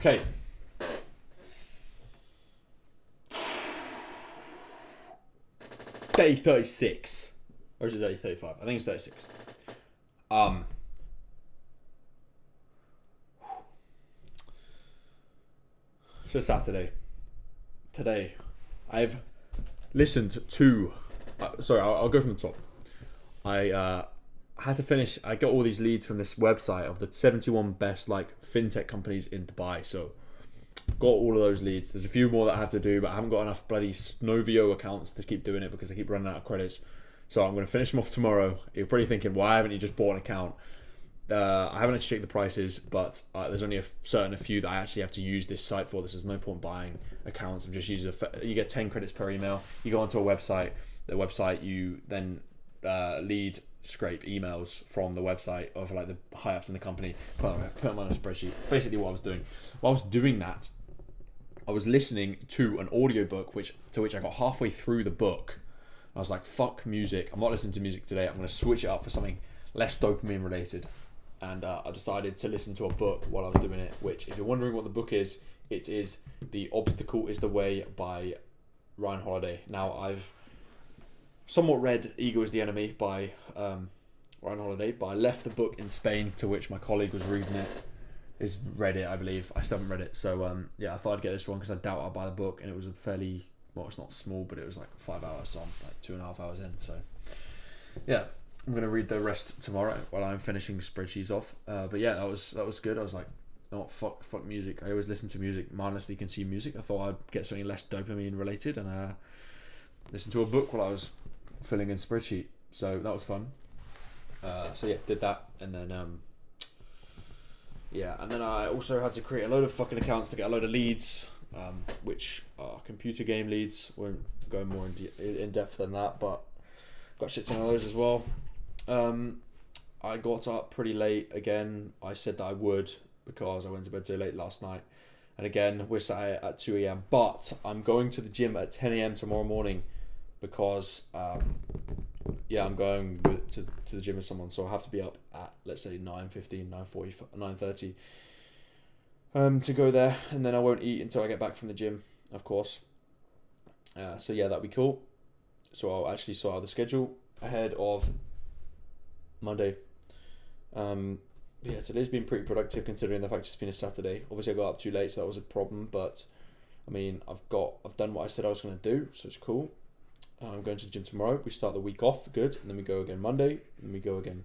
Okay. Day 36. Or is it day 35? I think it's 36. So Saturday. Today, I've listened to. I'll go from the top. I had to finish. I got all these leads from this website of the 71 best fintech companies in Dubai. So, got all of those leads. There's a few more that I have to do, but I haven't got enough bloody Snovio accounts to keep doing it because I keep running out of credits. So I'm going to finish them off tomorrow. You're probably thinking, why haven't you just bought an account? I haven't actually checked the prices, but there's only a few that I actually have to use this site for. There's no point buying accounts. I'm just using you get 10 credits per email. You go onto a website. The website, you then lead scrape emails from the website of the high ups in the company. Put them on a spreadsheet. Basically, what I was doing. While I was doing that, I was listening to an audiobook, which I got halfway through the book. I was like, fuck music. I'm not listening to music today. I'm going to switch it up for something less dopamine related. And I decided to listen to a book while I was doing it, which, if you're wondering what the book is, it is The Obstacle is the Way by Ryan Holiday. Now, I've somewhat read Ego is the Enemy by Ryan Holiday, but I left the book in Spain, to which my colleague was reading it. He's read it, I believe. I still haven't read it. So, I thought I'd get this one because I doubt I'll buy the book. And it was a fairly, it's not small, but it was 5 hours, so I'm 2.5 hours in. So, yeah. I'm going to read the rest tomorrow while I'm finishing spreadsheets off. But yeah, that was good. I was like, oh, fuck music. I always listen to music, mindlessly consume music. I thought I'd get something less dopamine related and listen to a book while I was filling in spreadsheet. So that was fun. So yeah, did that. And then, and then I also had to create a load of fucking accounts to get a load of leads, which are computer game leads. Won't go more in depth than that, but got shit ton of those as well. I got up pretty late again. I said that I would because I went to bed too late last night. And again, we're sat at 2 a.m. But I'm going to the gym at 10 a.m. tomorrow morning because, I'm going to the gym with someone. So I have to be up at, let's say, 9:15, 9:40, 9:30 to go there. And then I won't eat until I get back from the gym, of course. So yeah, that'd be cool. So I'll actually sort out the schedule ahead of Monday. Today's been pretty productive considering the fact it's been a Saturday. Obviously I got up too late, so that was a problem, but I mean I've done what I said I was going to do, so it's cool. I'm going to the gym tomorrow. We start the week off good, and then we go again Monday, and we go again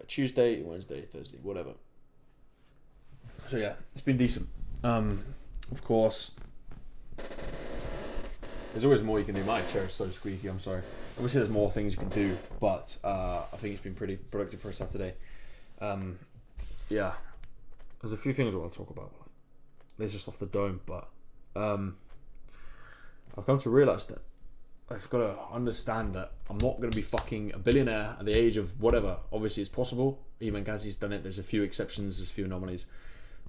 Tuesday, Wednesday, Thursday, whatever. So yeah, it's been decent. Of course, there's always more you can do. My chair is so squeaky, I'm sorry. Obviously there's more things you can do, but I think it's been pretty productive for a Saturday. There's a few things I want to talk about. They're just off the dome, but I've come to realise that I've got to understand that I'm not going to be fucking a billionaire at the age of whatever. Obviously it's possible. Even Ghazi's done it. There's a few exceptions, there's a few anomalies.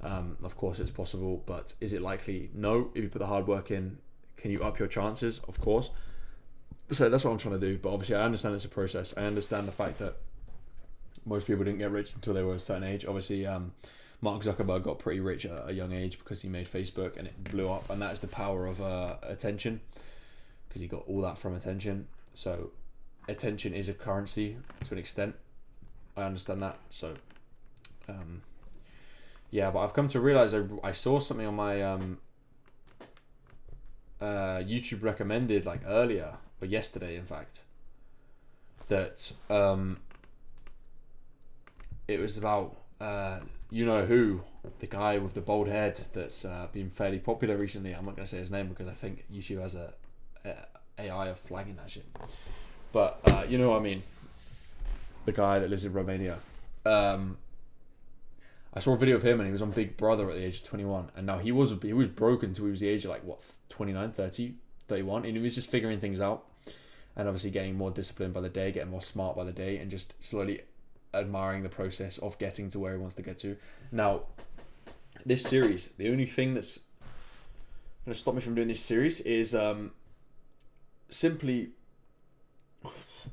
Of course it's possible, but is it likely? No. If you put the hard work in, can you up your chances? Of course. So that's what I'm trying to do. But obviously I understand it's a process. I understand the fact that most people didn't get rich until they were a certain age. Obviously, Mark Zuckerberg got pretty rich at a young age because he made Facebook and it blew up. And that is the power of attention, because he got all that from attention. So attention is a currency to an extent. I understand that. So, but I've come to realize I saw something on my YouTube recommended earlier, or yesterday in fact, that it was about you know who, the guy with the bald head that's been fairly popular recently. I'm not going to say his name because I think YouTube has a AI of flagging that shit, but you know what I mean, the guy that lives in Romania. I saw a video of him and he was on Big Brother at the age of 21, and now he was broken until he was the age of 29, 30, 31, and he was just figuring things out and obviously getting more disciplined by the day, getting more smart by the day, and just slowly admiring the process of getting to where he wants to get to. Now, this series, the only thing that's going to stop me from doing this series is simply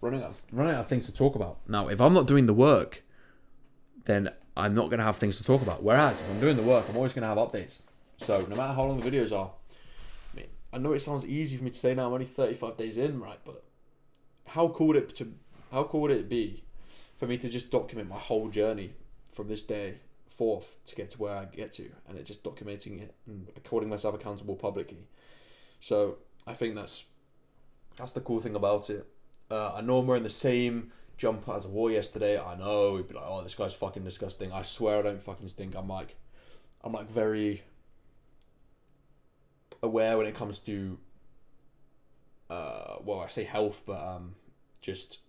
running out of things to talk about. Now, if I'm not doing the work, then I'm not going to have things to talk about. Whereas if I'm doing the work, I'm always going to have updates. So no matter how long the videos are, I know it sounds easy for me to say now. I'm only 35 days in, right? But how cool would it be for me to just document my whole journey from this day forth to get to where I get to, and it just documenting it and holding myself accountable publicly. So I think that's the cool thing about it. I know I'm wearing the same jumper as I wore yesterday. I know you'd be like, oh, this guy's fucking disgusting. I swear I don't fucking stink. I'm like very aware when it comes to I say health, but just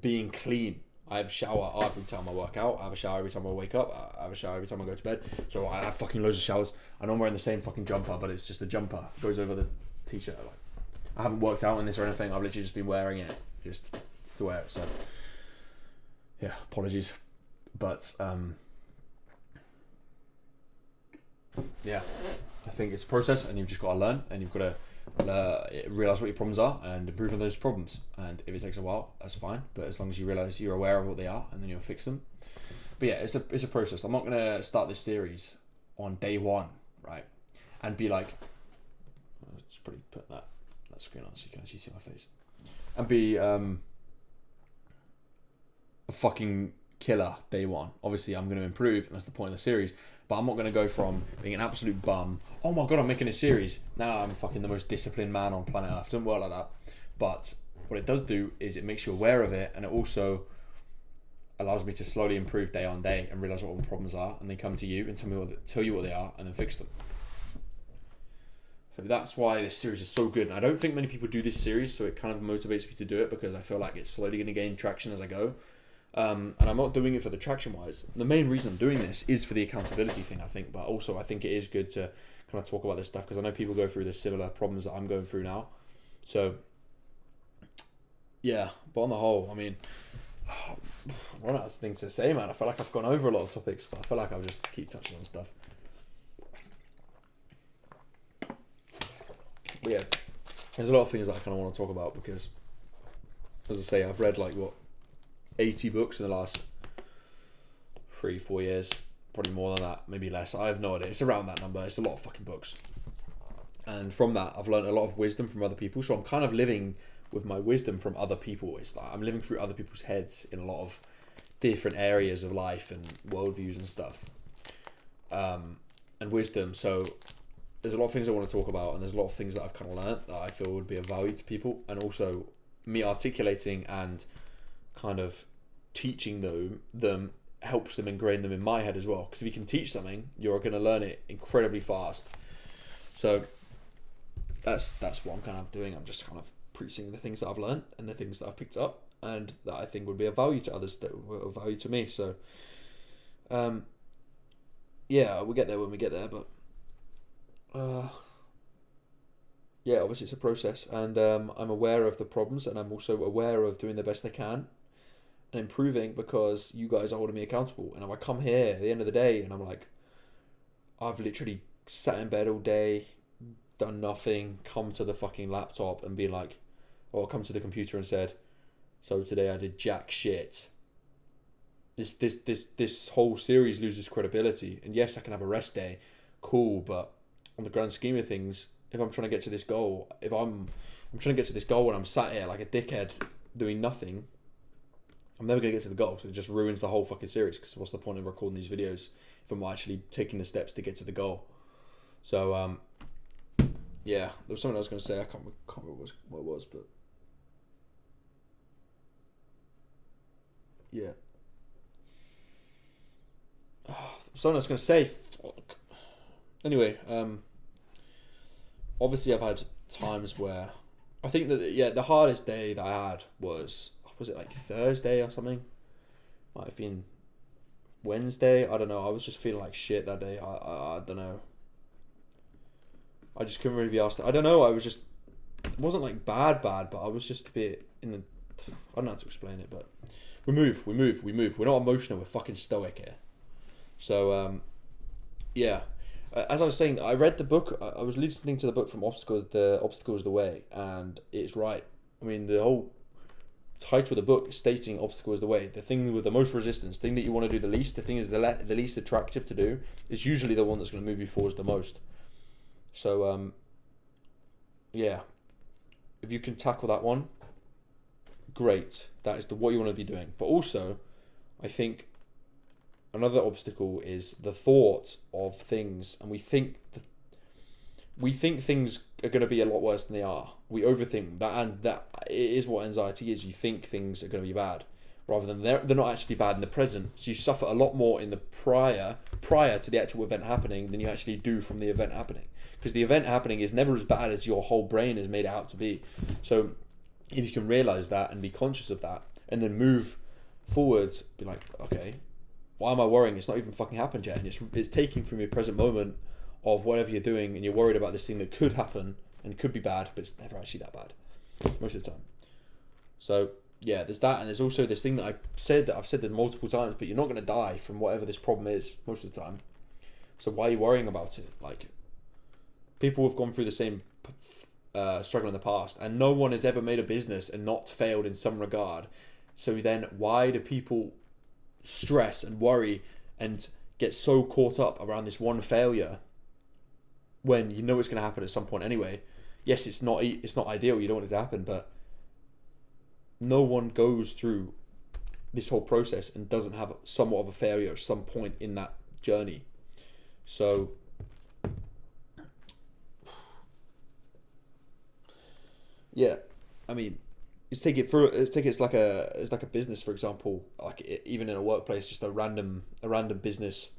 being clean. I have a shower every time I work out. I have a shower every time I wake up. I have a shower every time I go to bed. So I have fucking loads of showers. I know I'm wearing the same fucking jumper, but it's just a jumper. It goes over the t-shirt. Like, I haven't worked out in this or anything. I've literally just been wearing it just to wear it. So yeah, apologies. But yeah, I think it's a process, and you've just got to learn, and you've got to realize what your problems are and improve on those problems. And if it takes a while, that's fine, but as long as you realize you're aware of what they are, and then you'll fix them. But yeah, it's a process. I'm not gonna start this series on day one, right, and be like, let's probably put that screen on so you can actually see my face, and be a fucking killer day one. Obviously I'm going to improve, and that's the point of the series, but I'm not going to go from being an absolute bum, oh my god I'm making a series, now I'm fucking the most disciplined man on planet Earth. It doesn't work like that. But what it does do is it makes you aware of it, and it also allows me to slowly improve day on day and realize what my problems are, and then come to you and tell you what they are, and then fix them. So that's why this series is so good. And I don't think many people do this series, so it kind of motivates me to do it, because I feel like it's slowly going to gain traction as I go. And I'm not doing it for the traction wise. The main reason I'm doing this is for the accountability thing, I think, but also I think it is good to kind of talk about this stuff, because I know people go through the similar problems that I'm going through now. So yeah, but on the whole, I mean, I run out of things to say, man. I feel like I've gone over a lot of topics, but I feel like I'll just keep touching on stuff. But yeah, there's a lot of things that I kind of want to talk about, because, as I say, I've read 80 books in the last 3-4 years, probably more than that, maybe less. I have no idea. It's around that number. It's a lot of fucking books, and from that, I've learned a lot of wisdom from other people. So I'm kind of living with my wisdom from other people. It's like I'm living through other people's heads in a lot of different areas of life and worldviews and stuff, and wisdom. So there's a lot of things I want to talk about, and there's a lot of things that I've kind of learned that I feel would be of value to people, and also me articulating and kind of teaching them helps them ingrain them in my head as well. Because if you can teach something, you're going to learn it incredibly fast. So that's what I'm kind of doing. I'm just kind of preaching the things that I've learned and the things that I've picked up, and that I think would be of value to others, that were of value to me. So yeah, we'll get there when we get there, but yeah, obviously it's a process, and I'm aware of the problems, and I'm also aware of doing the best I can and improving, because you guys are holding me accountable. And if I come here at the end of the day and I'm like, I've literally sat in bed all day, done nothing, come to the fucking laptop and be like, or come to the computer and said, so today I did jack shit, this whole series loses credibility. And yes, I can have a rest day, cool, but on the grand scheme of things, if I'm trying to get to this goal, if I'm trying to get to this goal and I'm sat here like a dickhead doing nothing, I'm never going to get to the goal. So it just ruins the whole fucking series, because what's the point of recording these videos if I'm actually taking the steps to get to the goal? So yeah, there was something I was going to say, I can't remember what it was, but yeah. Something I was going to say, fuck. Anyway, obviously I've had times where I think that, the hardest day that I had was it like Thursday or something? Might have been Wednesday, I don't know. I was just feeling like shit that day. I don't know. I just couldn't really be asked. I don't know, I was just, it wasn't like bad, but I was just a bit in the, I don't know how to explain it, but we move. We're not emotional, we're fucking stoic here. So, yeah. As I was saying, I read the book. I was listening to the book from Obstacles the Way, and it's right. I mean, the whole title of the book stating obstacle is the way. The thing with the most resistance, the thing that you want to do the least, the thing is the least attractive to do, is usually the one that's going to move you forwards the most. So, yeah, if you can tackle that one, great. That is what you want to be doing. But also, I think another obstacle is the thought of things, and we think things are going to be a lot worse than they are. We overthink that, and that is what anxiety is. You think things are going to be bad, rather than they're not actually bad in the present. So you suffer a lot more in the prior to the actual event happening than you actually do from the event happening. Because the event happening is never as bad as your whole brain is made it out to be. So if you can realize that and be conscious of that, and then move forwards, be like, okay, why am I worrying? It's not even fucking happened yet, and it's taking from your present moment of whatever you're doing, and you're worried about this thing that could happen and could be bad, but it's never actually that bad most of the time. So yeah, there's that, and there's also this thing that I've said it multiple times, but you're not going to die from whatever this problem is most of the time. So why are you worrying about it? Like, people have gone through the same struggle in the past, and no one has ever made a business and not failed in some regard. So then why do people stress and worry and get so caught up around this one failure when you know it's going to happen at some point anyway? Yes, it's not ideal, you don't want it to happen, but no one goes through this whole process and doesn't have somewhat of a failure at some point in that journey. So yeah, I mean, it's like a business, for example, like even in a workplace, just a random business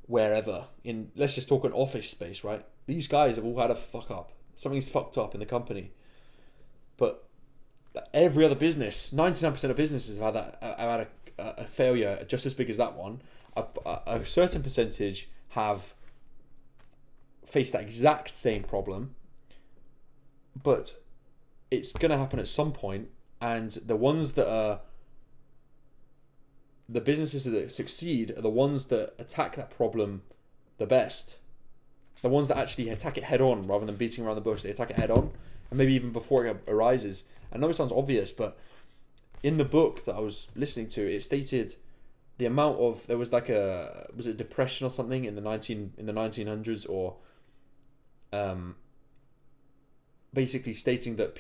wherever, in, let's just talk an office space, right? These guys have all had a fuck up. Something's fucked up in the company. But every other business, 99% of businesses have had a failure just as big as that one. A certain percentage have faced that exact same problem, but it's going to happen at some point, and the businesses that succeed are the ones that attack that problem the best. The ones that actually attack it head on rather than beating around the bush. They attack it head on, and maybe even before it arises. I know it sounds obvious, but in the book that I was listening to, it stated the amount of, there was like was it depression or something in the 1900s, or basically stating that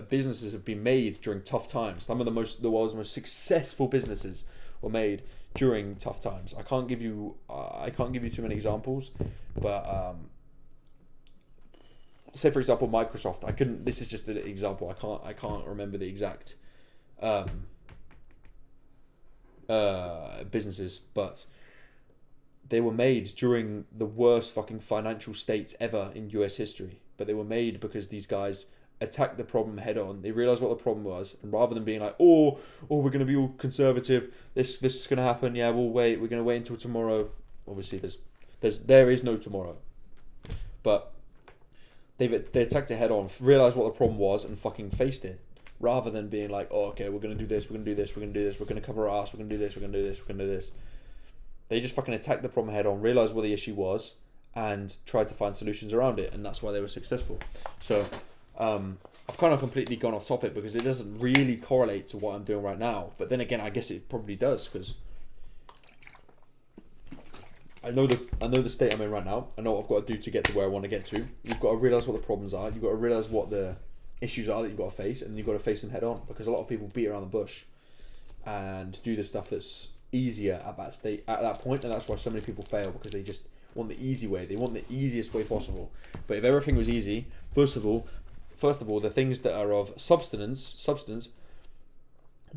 businesses have been made during tough times. Some of the world's most successful businesses were made during tough times. I can't give you too many examples, but say for example Microsoft. This is just an example. I can't remember the exact businesses, but they were made during the worst fucking financial states ever in US history. But they were made because these guys attacked the problem head on. They realized what the problem was, and rather than being like, oh, we're going to be all conservative, this is going to happen, yeah, we're going to wait until tomorrow. Obviously there is no tomorrow, but they attacked it head on, realized what the problem was, and fucking faced it, rather than being like, oh, okay, we're going to do this, we're going to do this, we're going to do this, we're going to cover our ass, we're going to do this, we're going to do this, we're going to do this. They just fucking attacked the problem head on, realized what the issue was, and tried to find solutions around it, and that's why they were successful. So I've kind of completely gone off topic because it doesn't really correlate to what I'm doing right now, but then again, I guess it probably does, because I know the state I'm in right now. I know what I've got to do to get to where I want to get to. You've got to realise what the problems are, you've got to realise what the issues are that you've got to face, and you've got to face them head on, because a lot of people beat around the bush and do the stuff that's easier at that point, and that's why so many people fail, because they just want the easy way. They want the easiest way possible. But if everything was easy, first of all, the things that are of substance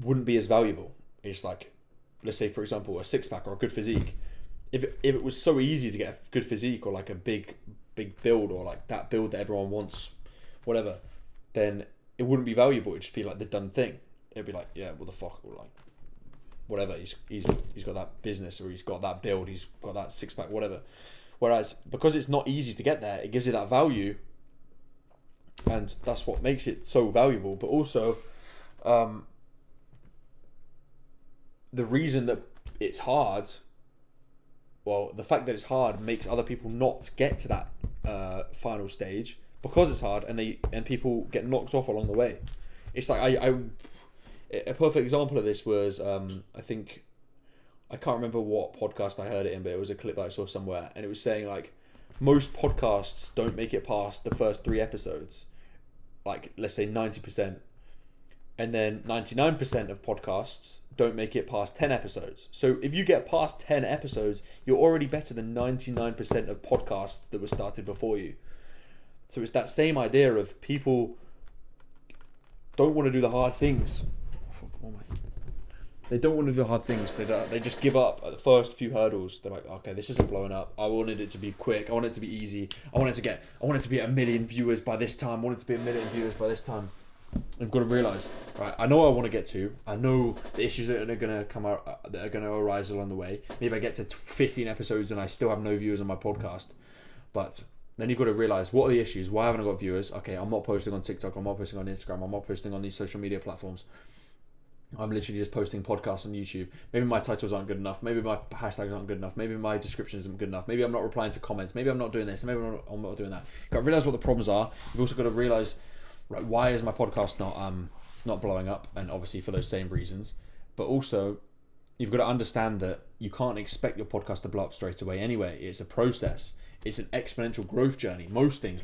wouldn't be as valuable. It's like, let's say for example, a six-pack or a good physique. If it was so easy to get a good physique, or like a big build, or like that build that everyone wants, whatever, then it wouldn't be valuable. It'd just be like the done thing. It'd be like, yeah, what the fuck, or like whatever, he's got that business, or he's got that build, he's got that six-pack, whatever. Whereas because it's not easy to get there, it gives you that value, and that's what makes it so valuable. But also the reason that it's hard, well, the fact that it's hard makes other people not get to that final stage, because it's hard, and people get knocked off along the way. It's like a perfect example of this was I can't remember what podcast I heard it in, but it was a clip that I saw somewhere, and it was saying like most podcasts don't make it past the first 3 episodes, like let's say 90%, and then 99% of podcasts don't make it past 10 episodes. So if you get past 10 episodes, you're already better than 99% of podcasts that were started before you. So it's that same idea of people don't want to do the hard things. They don't want to do the hard things. They just give up at the first few hurdles. They're like, okay, this isn't blowing up. I wanted it to be quick. I want it to be easy. I want it to be at 1 million viewers by this time. I want it to be 1 million viewers by this time. You've got to realise, right, I know what I want to get to. I know the issues that are going to come out, that are going to arise along the way. Maybe I get to 15 episodes and I still have no viewers on my podcast. But then you've got to realise, what are the issues? Why haven't I got viewers? Okay, I'm not posting on TikTok. I'm not posting on Instagram. I'm not posting on these social media platforms. I'm literally just posting podcasts on YouTube. Maybe my titles aren't good enough. Maybe my hashtags aren't good enough. Maybe my description isn't good enough. Maybe I'm not replying to comments. Maybe I'm not doing this. Maybe I'm not doing that. You've got to realise what the problems are. You've also got to realise, right, why is my podcast not blowing up? And obviously for those same reasons. But also, you've got to understand that you can't expect your podcast to blow up straight away anyway. It's a process. It's an exponential growth journey. Most things.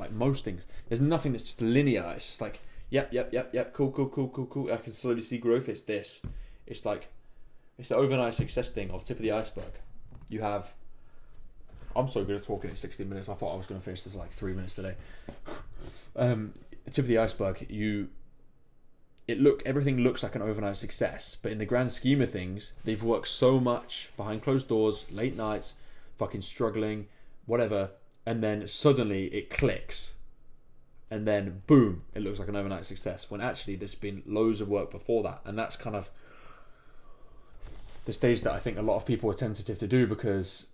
There's nothing that's just linear. It's just like, Yep. Cool. I can slowly see growth. It's this. It's like, it's the overnight success thing of tip of the iceberg. You have, I'm so good at talking at 16 minutes. I thought I was going to finish this in like 3 minutes today. Tip of the iceberg. Everything looks like an overnight success, but in the grand scheme of things, they've worked so much behind closed doors, late nights, fucking struggling, whatever, and then suddenly it clicks. And then, boom, it looks like an overnight success. When actually there's been loads of work before that. And that's kind of the stage that I think a lot of people are tentative to do, because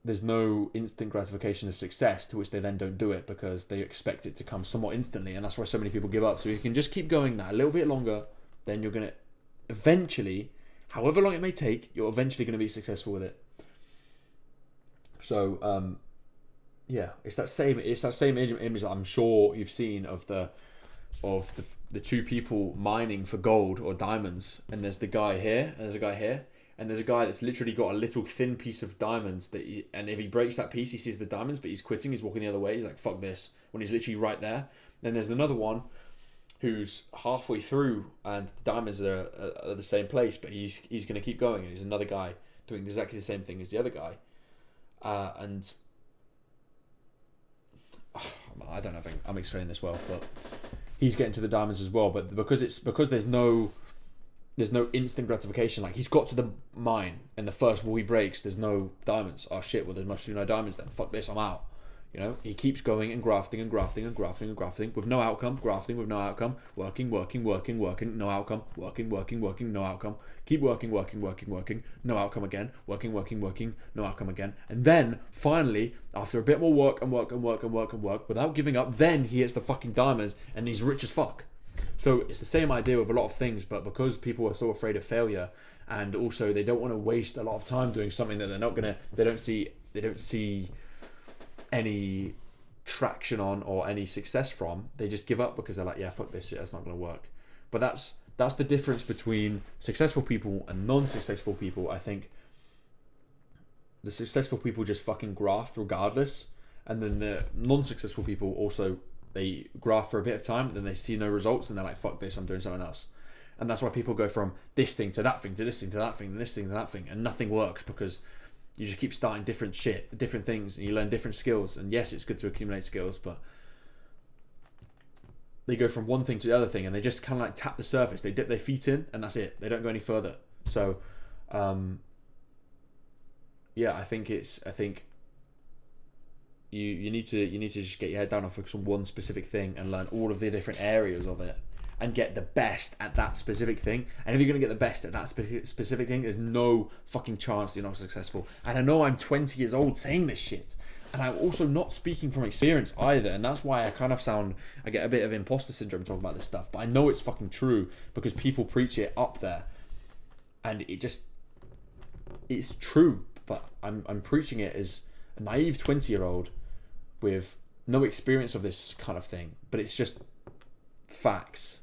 there's no instant gratification of success, to which they then don't do it because they expect it to come somewhat instantly. And that's why so many people give up. So you can just keep going that a little bit longer, then you're going to eventually, however long it may take, you're eventually going to be successful with it. So, yeah, it's that same image that I'm sure you've seen of the two people mining for gold or diamonds, and there's the guy here, and there's a guy here, and there's a guy that's literally got a little thin piece of diamonds and if he breaks that piece, he sees the diamonds, but he's quitting, he's walking the other way, he's like, fuck this, when he's literally right there. Then there's another one who's halfway through and the diamonds are the same place, but he's going to keep going, and he's another guy doing exactly the same thing as the other guy, and I don't know if I'm explaining this well, but he's getting to the diamonds as well. But because there's no instant gratification. Like, he's got to the mine and the first wall he breaks, there's no diamonds. Oh shit! Well, there must be no diamonds then. Fuck this! I'm out. You know, he keeps going and grafting with no outcome. Grafting with no outcome. Working. No outcome. Working. No outcome. Keep working. No outcome again. Working. No outcome again. And then finally, after a bit more work, without giving up, then he hits the fucking diamonds and he's rich as fuck. So it's the same idea with a lot of things, but because people are so afraid of failure, and also they don't want to waste a lot of time doing something that they don't see any traction on or any success from, they just give up because they're like, yeah, fuck this shit, that's not going to work. But that's the difference between successful people and non-successful people. I think the successful people just fucking graft regardless, and then the non-successful people also, they graft for a bit of time, and then they see no results, and they're like, fuck this, I'm doing something else. And that's why people go from this thing to that thing to this thing to that thing to this thing to that thing, and nothing works, because you just keep starting different things, and you learn different skills. And yes, it's good to accumulate skills, but they go from one thing to the other thing, and they just kind of like tap the surface. They dip their feet in, and that's it. They don't go any further. So, yeah, I think you need to just get your head down and focus on one specific thing and learn all of the different areas of it, and get the best at that specific thing. And if you're going to get the best at that specific thing, there's no fucking chance you're not successful. And I know I'm 20 years old saying this shit, and I'm also not speaking from experience either, and that's why I get a bit of imposter syndrome talking about this stuff, but I know it's fucking true, because people preach it up there, and it's true, but I'm preaching it as a naive 20-year-old with no experience of this kind of thing, but it's just facts.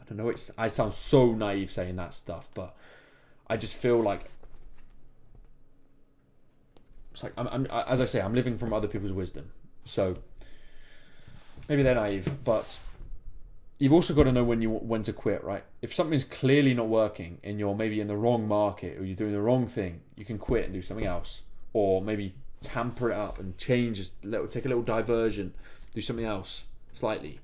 I don't know, I sound so naive saying that stuff, but I just feel like it's like as I say, I'm living from other people's wisdom. So maybe they're naive, but you've also got to know when to quit, right? If something's clearly not working and you're maybe in the wrong market or you're doing the wrong thing, you can quit and do something else, or maybe tamper it up and change, take a little diversion, do something else slightly.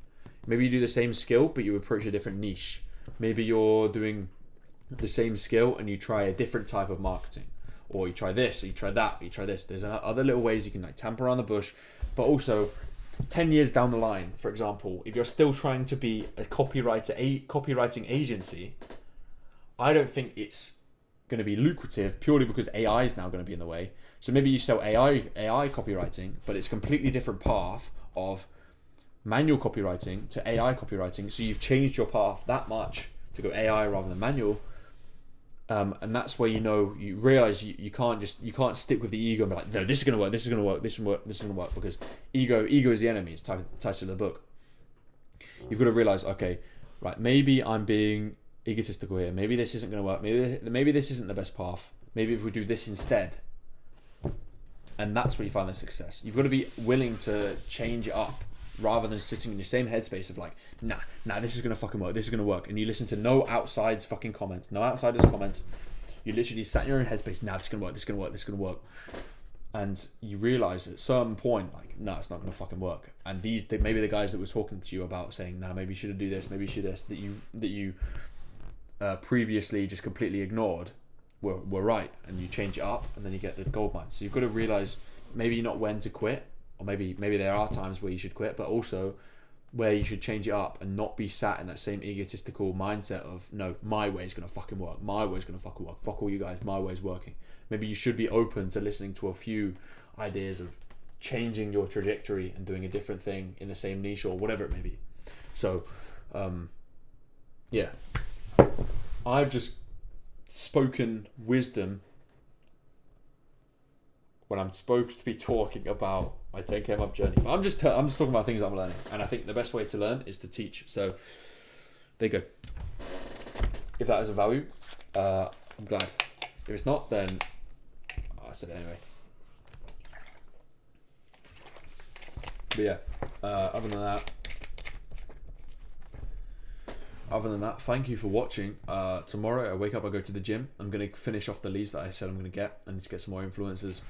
Maybe you do the same skill but you approach a different niche. Maybe you're doing the same skill and you try a different type of marketing, or you try this, or you try that, or you try this. There's other little ways you can like tamper around the bush, but also 10 years down the line, for example, if you're still trying to be a copywriting agency, I don't think it's going to be lucrative purely because AI is now going to be in the way. So maybe you sell AI copywriting, but it's a completely different path of manual copywriting to AI copywriting. So you've changed your path that much to go AI rather than manual. And that's where you realize you can't stick with the ego and be like, no, this is gonna work, this is gonna work, this is gonna work, because ego is the enemy. It's title of the book. You've got to realize, okay, right, maybe I'm being egotistical here. Maybe this isn't gonna work. Maybe this isn't the best path. Maybe if we do this instead, and that's where you find the success. You've got to be willing to change it up, rather than sitting in your same headspace of like, nah, this is gonna fucking work, this is gonna work, and you listen to no outsiders' comments. You literally sat in your own headspace, nah, this is gonna work, this is gonna work, and you realize at some point, like, no, it's not gonna fucking work. And maybe the guys that were talking to you about saying, nah, maybe you should do this, maybe you should this, that you previously just completely ignored, were right, and you change it up, and then you get the gold mine. So you've got to realize maybe not when to quit, or maybe there are times where you should quit, but also where you should change it up and not be sat in that same egotistical mindset of, no, my way is going to fucking work. My way is going to fucking work. Fuck all you guys. My way is working. Maybe you should be open to listening to a few ideas of changing your trajectory and doing a different thing in the same niche or whatever it may be. So, yeah. I've just spoken wisdom when I'm supposed to be talking about my 10K month journey. But I'm just talking about things I'm learning, and I think the best way to learn is to teach. So there you go. If that is of value, I'm glad. If it's not, then I said it anyway. But yeah, other than that, thank you for watching. Tomorrow I wake up, I go to the gym. I'm going to finish off the leads that I said I'm going to get. I need to get some more influencers.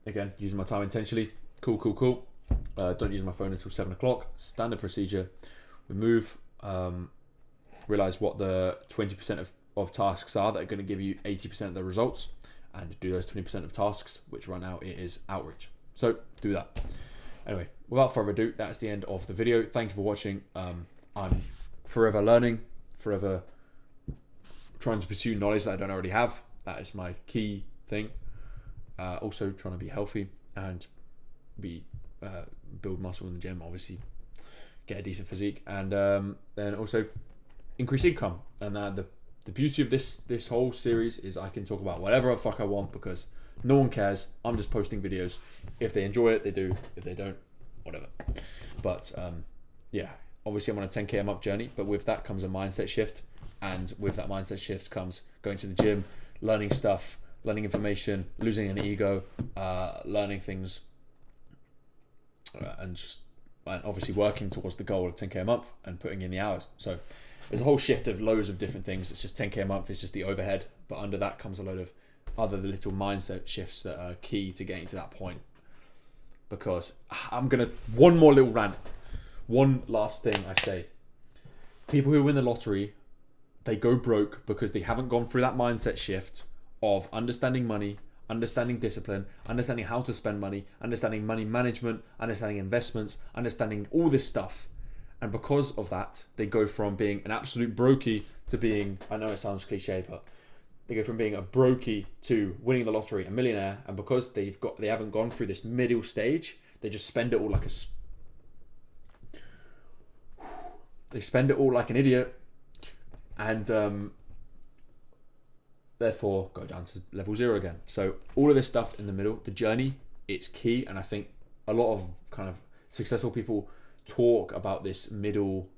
Again, using my time intentionally. Cool. Don't use my phone until 7 o'clock. Standard procedure. We move, realize what the 20% of tasks are that are going to give you 80% of the results, and do those 20% of tasks, which right now it is outreach. So do that. Anyway, without further ado, that's the end of the video. Thank you for watching. I'm forever learning, forever trying to pursue knowledge that I don't already have. That is my key thing. Also trying to be healthy and build muscle in the gym, obviously get a decent physique, and then also increase income. And the beauty of this whole series is I can talk about whatever the fuck I want, because no one cares. I'm just posting videos. If they enjoy it, they do. If they don't, whatever. But yeah, obviously I'm on a 10K a month journey, but with that comes a mindset shift, and with that mindset shift comes going to the gym, learning stuff, learning information, losing an ego, learning things, and obviously working towards the goal of 10K a month and putting in the hours. So there's a whole shift of loads of different things. It's just 10K a month is just the overhead, but under that comes a load of other little mindset shifts that are key to getting to that point. Because one more little rant, one last thing I say. People who win the lottery, they go broke because they haven't gone through that mindset shift of understanding money, understanding discipline, understanding how to spend money, understanding money management, understanding investments, understanding all this stuff. And because of that, they go from being an absolute brokey to being, I know it sounds cliche, but they go from being a brokey to winning the lottery, a millionaire. And because they haven't gone through this middle stage, they just spend it all like an idiot, and therefore go down to level 0 again. So all of this stuff in the middle, the journey, it's key. And I think a lot of kind of successful people talk about this middle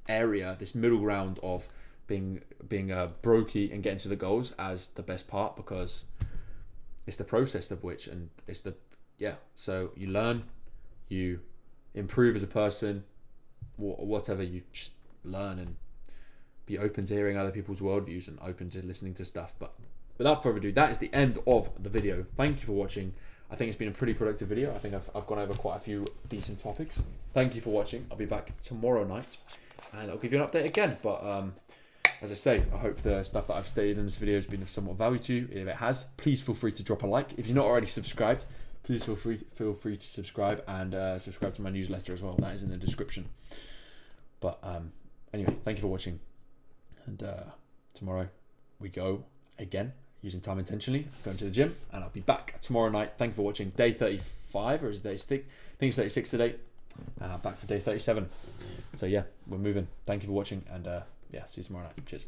area, this middle ground of being a brokey and getting to the goals as the best part, because it's the process of which, and it's the so you learn, you improve as a person, whatever, you just learn and be open to hearing other people's worldviews and open to listening to stuff. But without further ado, that is the end of the video. Thank you for watching. I think it's been a pretty productive video. I think I've gone over quite a few decent topics. Thank you for watching. I'll be back tomorrow night and I'll give you an update again. But as I say, I hope the stuff that I've stated in this video has been of somewhat value to you. If it has, please feel free to drop a like. If you're not already subscribed, please feel free to subscribe, and subscribe to my newsletter as well. That is in the description. But anyway, thank you for watching. And tomorrow we go again, using time intentionally, going to the gym, and I'll be back tomorrow night. Thank you for watching day 35, or is it day 6? I think it's 36 today. Back for day 37. So yeah, we're moving. Thank you for watching, and yeah, see you tomorrow night. Cheers.